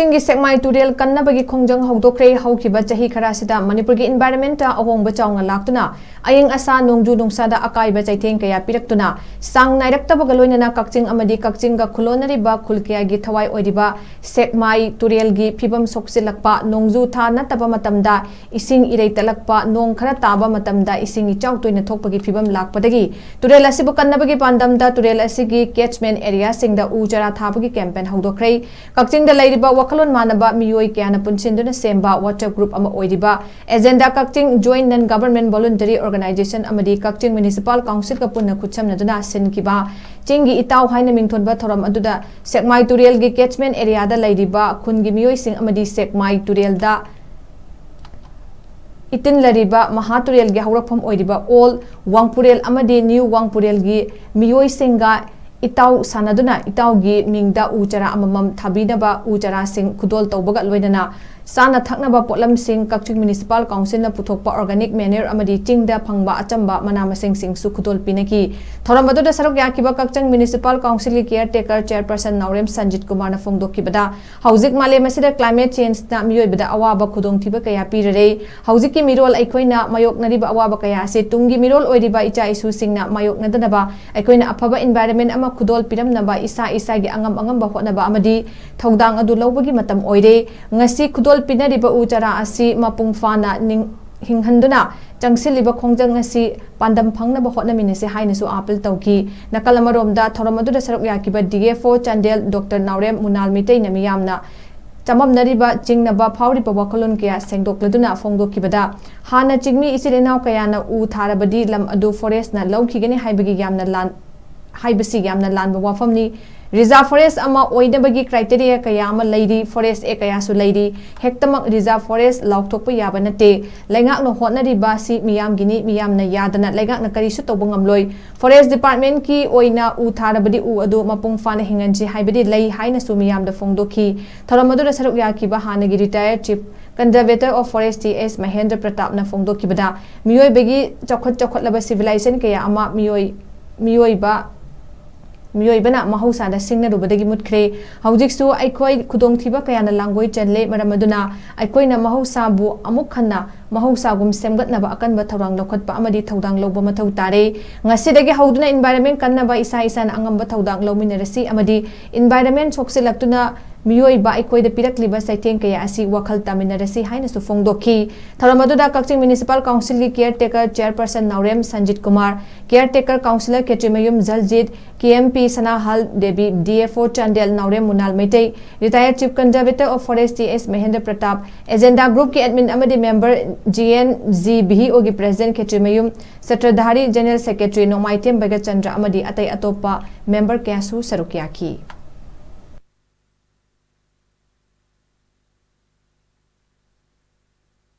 Kakching Sekmai Turel Kannabagi Khongjang Houdokkhre haukiba chahi kharasida Manipur ki environment ta ahongba chawnga laktuna ayeng asa nongju nungsada akaiba chaitheng kaya piraktuna sang nairakta bagaloinana Kakching amadi Kakching ga khulonari ba khulkya gi thawai oidiba Sekmai Turel gi phibam soksilakpa nongju tha nataba matamda ising irei talakpa nong khara taba matamda ising ichau toina thokpagi phibam lakpadagi Turel asibu Kannabagi pandamda Turel asigi catchment area singda ujara thabagi campaign Houdokkhre Kakching da Wakalon Manaba Miyoi Kiana Punsinduna Semba WhatsApp group Ama Oidiba Agenda Kakching Joint Non-Government Voluntary Organization Amadi Kakching Municipal Council Kapuna Kucham Naduna Sinkiba Chingi Itau Haina Mingtonba Thoram Aduda Sekmai Turel gi catchment area da Laidiba Kungi Miyoi Sing Amadi Sekmai Turel da Itin Lariba Mahaturel gi Haurapam Oidiba All Wangpurel Amadi New Wangpurel gi Miyoi Singa Itau sanaduna itau gi mingda ujara amamam thabinaba ujara sing khudol tawbaga loinana sana thaknaba potlam sing Kakching Municipal Council na puthokpa organic manure amadi chingda phangba achamba manama sing su khudol pinaki thorambadu da sarok yakiba Kakching Municipal Council ki caretaker chairperson Naurem Sanjit Kumar na phongdokibada hauzik male masida climate change na miyoibada awaba khudong thiba kaya pirare hauzik ki mirol aikoina mayok nariba awaba kaya se tungi mirol oiriba icha isu singna mayok nadanaba aikoina afaba environment ama khudol piramnaba isa gi angam ba hotnaba amadi thongdang adu lawbagi matam oire ngasi khudol pinariba ujara asi mapung fana hinghanduna changsiliba khongjang asi pandam phangna ba hotna minese haina su apel tawki nakalamarom da thoramadu da sarok yakiba DFO Chandel Dr Naurem Munal Mitei namiyamna chamam nariba chingnaba phawri pa wakalon kya sengdokladuna phongdokibada hana chingmi isirenaw kaya na u tharabadi lam adu forest na lawkhigani haibagi yamna lan haibasi yamna lan ba wafamni Reserve Forest ama oidabagi criteria kaya ama lady forest e kaya su lady hektamak reserve forest laukthokpa yaba nate laingak no hotnari ba si miyam gini miyam na yadana laingak na karisu tobangam loi forest department ki oina u tharabadi u adu mapung fana hinganji haibadi lai haina su miyam da phongdoki thoramadu da saruk yaki ba hanagi retired chief conservator of forest TS Mahendra Pratap na phongdoki bada miyoi bagi chokhot laba civilization kaya ama miyoi ba Miyoibana mahusada singna rubadagi mutkre haujiksu aikoi khudong thiba kayana langoi chanle maramaduna aikoina mahusabu amuk khanna mahusagum semgatnaba akanba thorang lokhatpa amadi thodang loba mathau tare ngasidagi hauduna environment kannaba isa na angamba thodang lominarasi amadi environment soksilaktuna Miyoiba aikoi da pirakliba saitheng kaya asi wakhal taminarasi haina su phongdokhi thoramaduda Kakching Municipal Council ki caretaker chairperson Naurem Sanjit Kumar caretaker councillor Ketrimayum Jaljit KMP Sanahal Devi DFO Chandel Naurem Munal Mitei retired chief conservator of forest TS Mahendra Pratap agenda group ki admin amadi member GNG BHO gi president Ketrimayum Satradhari general secretary Nomaitem Bagachandra amadi atai atopa member kyasu sarukyaki